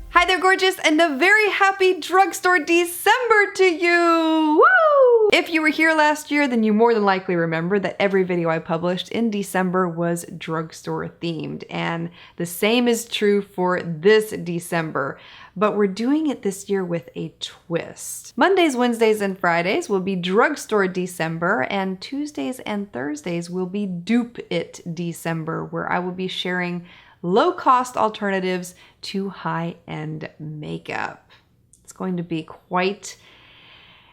Hi there, gorgeous, and a very happy drugstore December to you! Woo! If you were here last year, then you more than likely remember that every video I published in December was drugstore themed, and the same is true for this December. But we're doing it this year with a twist. Mondays, Wednesdays, and Fridays will be drugstore December, and Tuesdays and Thursdays will be dupe it December, where I will be sharing low-cost alternatives to high-end makeup. It's going to be quite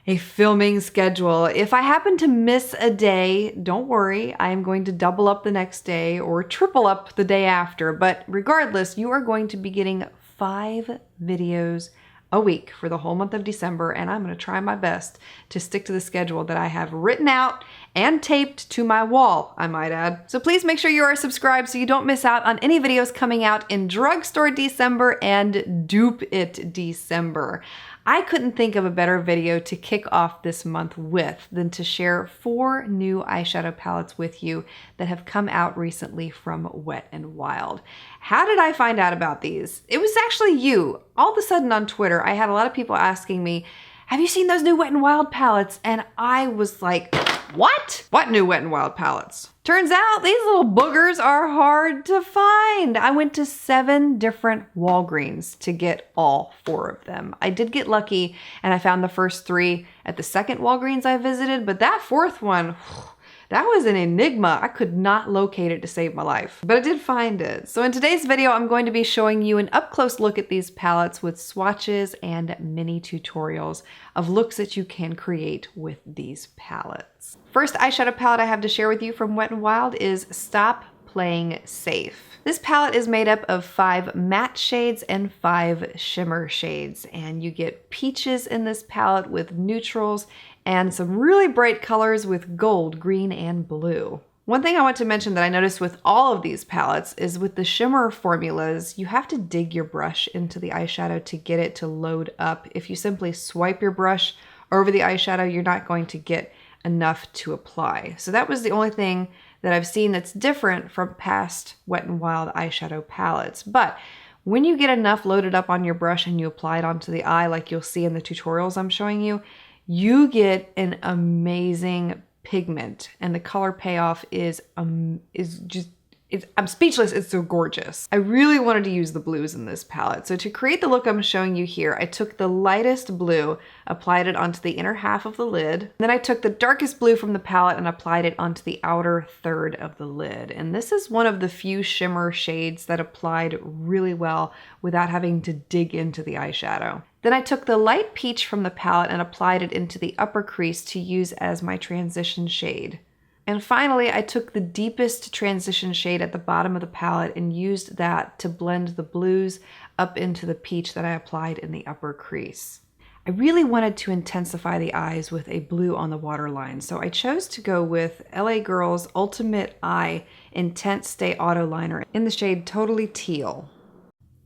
a filming schedule. If I happen to miss a day, don't worry, I am going to double up the next day or triple up the day after. But regardless, you are going to be getting 5 videos a week for the whole month of December, and I'm going to try my best to stick to the schedule that I have written out and taped to my wall, I might add. So please make sure you are subscribed so you don't miss out on any videos coming out in drugstore December and dupe it December. I couldn't think of a better video to kick off this month with than to share 4 new eyeshadow palettes with you that have come out recently from Wet n Wild. How did I find out about these? It was actually you. All of a sudden on Twitter, I had a lot of people asking me, have you seen those new Wet n Wild palettes? And I was like, what? What new Wet n Wild palettes? Turns out these little boogers are hard to find. I went to 7 different Walgreens to get all 4 of them. I did get lucky and I found the first 3 at the second Walgreens I visited, but that 4th one, that was an enigma. I could not locate it to save my life, but I did find it. So in today's video, I'm going to be showing you an up-close look at these palettes with swatches and mini tutorials of looks that you can create with these palettes. First eyeshadow palette I have to share with you from Wet n Wild is Stop Playing Safe. This palette is made up of 5 matte shades and 5 shimmer shades, and you get peaches in this palette with neutrals and some really bright colors with gold, green, and blue. One thing I want to mention that I noticed with all of these palettes is with the shimmer formulas, you have to dig your brush into the eyeshadow to get it to load up. If you simply swipe your brush over the eyeshadow, you're not going to get enough to apply. So that was the only thing that I've seen that's different from past Wet n Wild eyeshadow palettes. But when you get enough loaded up on your brush and you apply it onto the eye, like you'll see in the tutorials I'm showing you, you get an amazing pigment, and the color payoff is just, I'm speechless, it's so gorgeous. I really wanted to use the blues in this palette. So to create the look I'm showing you here, I took the lightest blue, applied it onto the inner half of the lid. Then I took the darkest blue from the palette and applied it onto the outer third of the lid. And this is one of the few shimmer shades that applied really well without having to dig into the eyeshadow. Then I took the light peach from the palette and applied it into the upper crease to use as my transition shade. And finally, I took the deepest transition shade at the bottom of the palette and used that to blend the blues up into the peach that I applied in the upper crease. I really wanted to intensify the eyes with a blue on the waterline, so I chose to go with LA Girl's Ultimate Eye Intense Stay Auto Liner in the shade Totally Teal,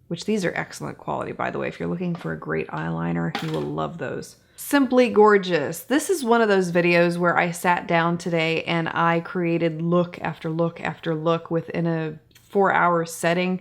which these are excellent quality, by the way. If you're looking for a great eyeliner, you will love those. Simply gorgeous. This is one of those videos where I sat down today and I created look after look after look within a 4-hour setting.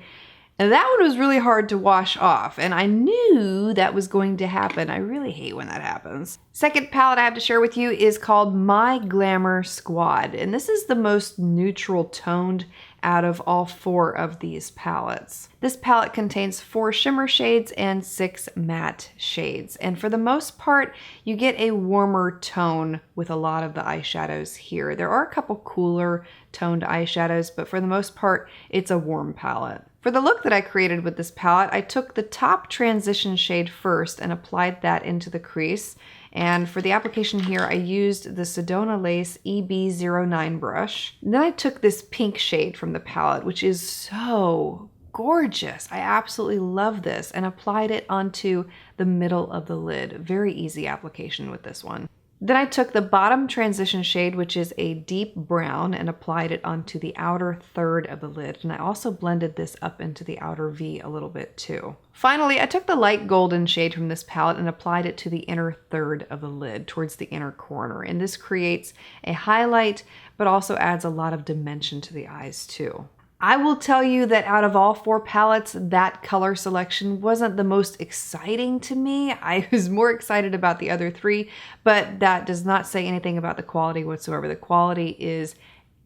And that one was really hard to wash off, and I knew that was going to happen. I really hate when that happens. Second palette I have to share with you is called My Glamour Squad, and this is the most neutral toned out of all 4 of these palettes. This palette contains 4 shimmer shades and 6 matte shades, and for the most part, you get a warmer tone with a lot of the eyeshadows here. There are a couple cooler toned eyeshadows, but for the most part, it's a warm palette. For the look that I created with this palette, I took the top transition shade first and applied that into the crease. And for the application here, I used the Sedona Lace EB09 brush. And then I took this pink shade from the palette, which is so gorgeous. I absolutely love this, and applied it onto the middle of the lid. Very easy application with this one. Then I took the bottom transition shade, which is a deep brown, and applied it onto the outer third of the lid. And I also blended this up into the outer V a little bit too. Finally, I took the light golden shade from this palette and applied it to the inner third of the lid, towards the inner corner. And this creates a highlight, but also adds a lot of dimension to the eyes too. I will tell you that out of all 4 palettes, that color selection wasn't the most exciting to me. I was more excited about the other 3, but that does not say anything about the quality whatsoever. The quality is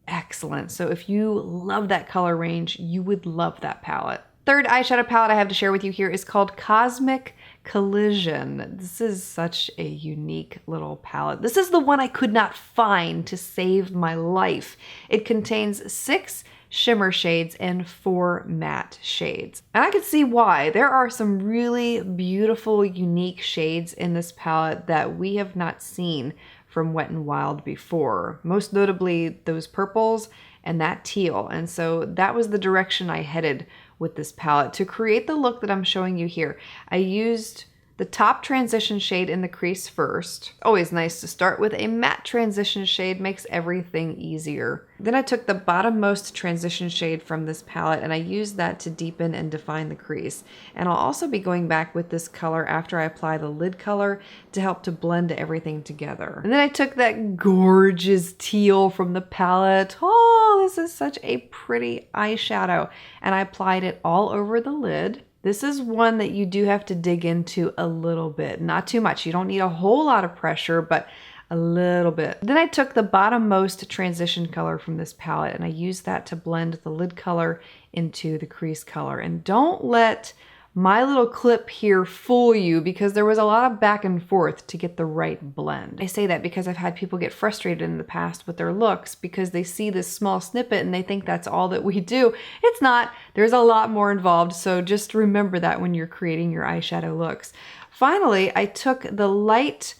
excellent. So if you love that color range, you would love that palette. Third eyeshadow palette I have to share with you here is called Cosmic Collision. This is such a unique little palette. This is the one I could not find to save my life. It contains 6 shimmer shades and 4 matte shades. And I could see why. There are some really beautiful, unique shades in this palette that we have not seen from Wet n Wild before. Most notably those purples and that teal. And so that was the direction I headed with this palette. To create the look that I'm showing you here, I used the top transition shade in the crease first. Always nice to start with a matte transition shade, makes everything easier. Then I took the bottommost transition shade from this palette and I used that to deepen and define the crease. And I'll also be going back with this color after I apply the lid color to help to blend everything together. And then I took that gorgeous teal from the palette. Oh, this is such a pretty eyeshadow. And I applied it all over the lid. This is one that you do have to dig into a little bit, not too much. You don't need a whole lot of pressure, but a little bit. Then I took the bottommost transition color from this palette and I used that to blend the lid color into the crease color. And don't let my little clip here fool you, because there was a lot of back and forth to get the right blend. I say that because I've had people get frustrated in the past with their looks because they see this small snippet and they think that's all that we do. It's not. There's a lot more involved, so just remember that when you're creating your eyeshadow looks. Finally, I took the light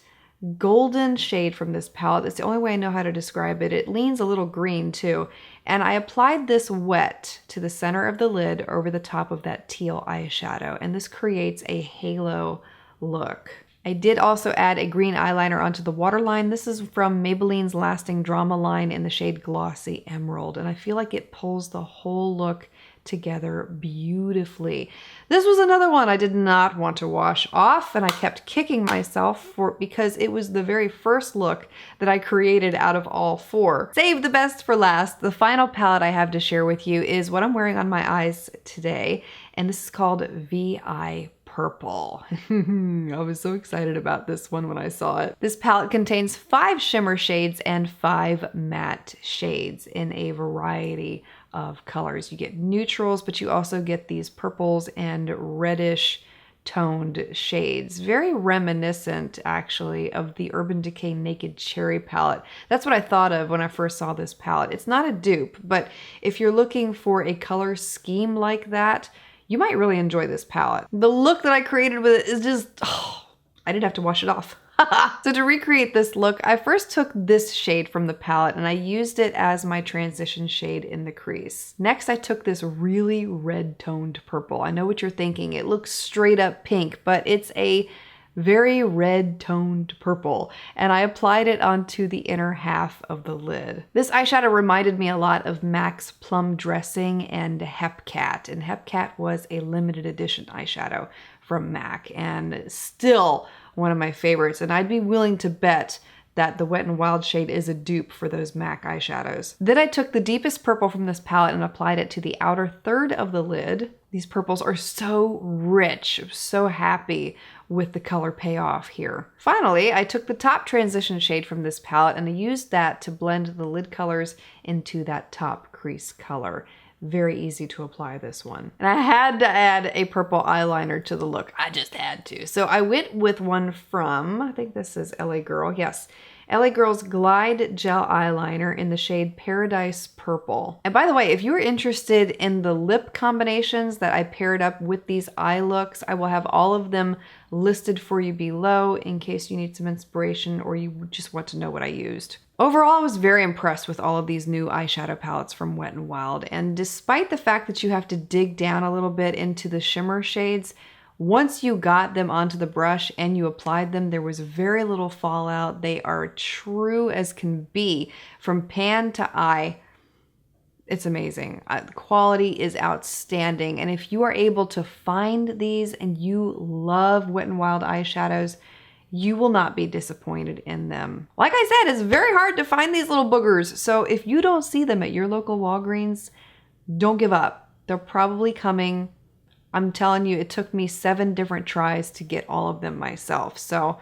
golden shade from this palette. That's the only way I know how to describe it. It leans a little green too. And I applied this wet to the center of the lid over the top of that teal eyeshadow. And this creates a halo look. I did also add a green eyeliner onto the waterline. This is from Maybelline's Lasting Drama line in the shade Glossy Emerald. And I feel like it pulls the whole look together beautifully. This was another one I did not want to wash off, and I kept kicking myself because it was the very first look that I created out of all 4. Save the best for last. The final palette I have to share with you is what I'm wearing on my eyes today, and this is called V.I.Purple. I was so excited about this one when I saw it. This palette contains 5 shimmer shades and 5 matte shades in a variety of colors. You get neutrals, but you also get these purples and reddish toned shades. Very reminiscent, actually, of the Urban Decay Naked Cherry palette. That's what I thought of when I first saw this palette. It's not a dupe, but if you're looking for a color scheme like that, you might really enjoy this palette. The look that I created with it is just, oh, I didn't have to wash it off. So to recreate this look, I first took this shade from the palette and I used it as my transition shade in the crease. Next, I took this really red toned purple. I know what you're thinking. It looks straight up pink, but it's a very red toned purple, and I applied it onto the inner half of the lid. This eyeshadow reminded me a lot of MAC's Plum Dressing and Hepcat, and Hepcat was a limited edition eyeshadow from MAC and still one of my favorites, and I'd be willing to bet that the Wet n Wild shade is a dupe for those MAC eyeshadows. Then I took the deepest purple from this palette and applied it to the outer third of the lid. These purples are so rich. I'm so happy with the color payoff here. Finally, I took the top transition shade from this palette and I used that to blend the lid colors into that top crease color. Very easy to apply this one. And I had to add a purple eyeliner to the look. I just had to. So I went with one from, I think this is LA Girl. Yes. LA Girl's Glide Gel Eyeliner in the shade Paradise Purple. And by the way, if you're interested in the lip combinations that I paired up with these eye looks, I will have all of them listed for you below in case you need some inspiration or you just want to know what I used. Overall, I was very impressed with all of these new eyeshadow palettes from Wet n Wild. And despite the fact that you have to dig down a little bit into the shimmer shades, Once you got them onto the brush and you applied them, there was very little fallout. They are true as can be from pan to eye. It's amazing. The quality is outstanding. And if you are able to find these and you love Wet n Wild eyeshadows, you will not be disappointed in them. Like I said, it's very hard to find these little boogers. So if you don't see them at your local Walgreens, don't give up. They're probably coming. I'm telling you, it took me 7 different tries to get all of them myself. So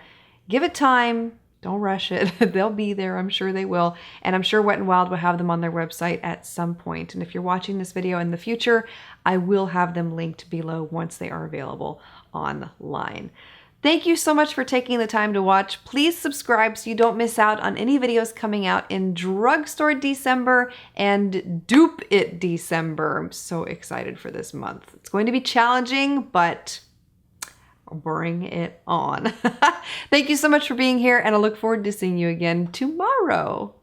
give it time. Don't rush it. They'll be there. I'm sure they will. And I'm sure Wet n Wild will have them on their website at some point. And if you're watching this video in the future, I will have them linked below once they are available online. Thank you so much for taking the time to watch. Please subscribe so you don't miss out on any videos coming out in Drugstore December and Dupe It December. I'm so excited for this month. It's going to be challenging, but bring it on. Thank you so much for being here, and I look forward to seeing you again tomorrow.